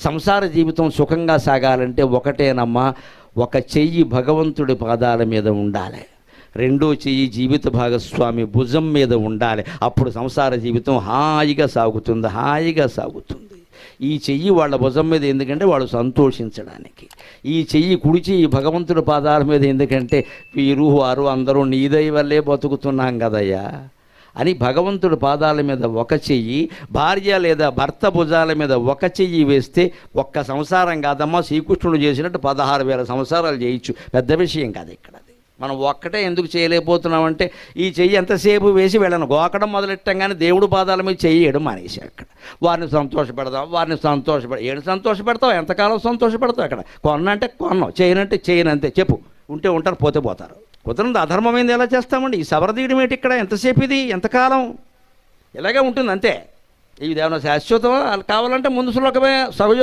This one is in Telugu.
సంసార జీవితం సుఖంగా సాగాలంటే ఒకటేనమ్మా, ఒక చెయ్యి భగవంతుడి పాదాల మీద ఉండాలి, రెండో చెయ్యి జీవిత భాగస్వామి భుజం మీద ఉండాలి. అప్పుడు సంసార జీవితం హాయిగా సాగుతుంది. ఈ చెయ్యి వాళ్ళ భుజం మీద ఎందుకంటే వాళ్ళు సంతోషించడానికి, ఈ చెయ్యి కుడి చెయ్యి భగవంతుడి పాదాల మీద ఎందుకంటే వీరు వారు అందరూ నీ దయ వల్లే బతుకుతున్నాం కదయ్యా అని భగవంతుడి పాదాల మీద ఒక చెయ్యి, భార్య లేదా భర్త భుజాల మీద ఒక చెయ్యి వేస్తే ఒక్క సంసారం కాదమ్మా, శ్రీకృష్ణుడు చేసినట్టు 16,000 సంసారాలు చేయొచ్చు. పెద్ద విషయం కాదు ఇక్కడ. అది మనం ఒక్కటే ఎందుకు చేయలేకపోతున్నామంటే ఈ చెయ్యి ఎంతసేపు వేసి వెళ్ళను గోకడం మొదలెట్టంగానే దేవుడు పాదాల మీద చెయ్యడం మానేసి అక్కడ వారిని సంతోషపెడతావు, ఎంతకాలం సంతోషపెడతావు? అక్కడ కొన్నంటే కొన్నావు, చేయనంటే చేయనంతే. చెప్పు, ఉంటే ఉంటారు, పోతే పోతారు. కుదరదు. అధర్మమైంది ఎలా చేస్తామండి? ఈ సవరదీయడం ఏంటి ఇక్కడ? ఎంతసేపు ఇది, ఎంతకాలం ఇలాగే ఉంటుంది అంతే. ఇది ఏమైనా శాశ్వతం కావాలంటే ముందు శ్లోకమే సహజ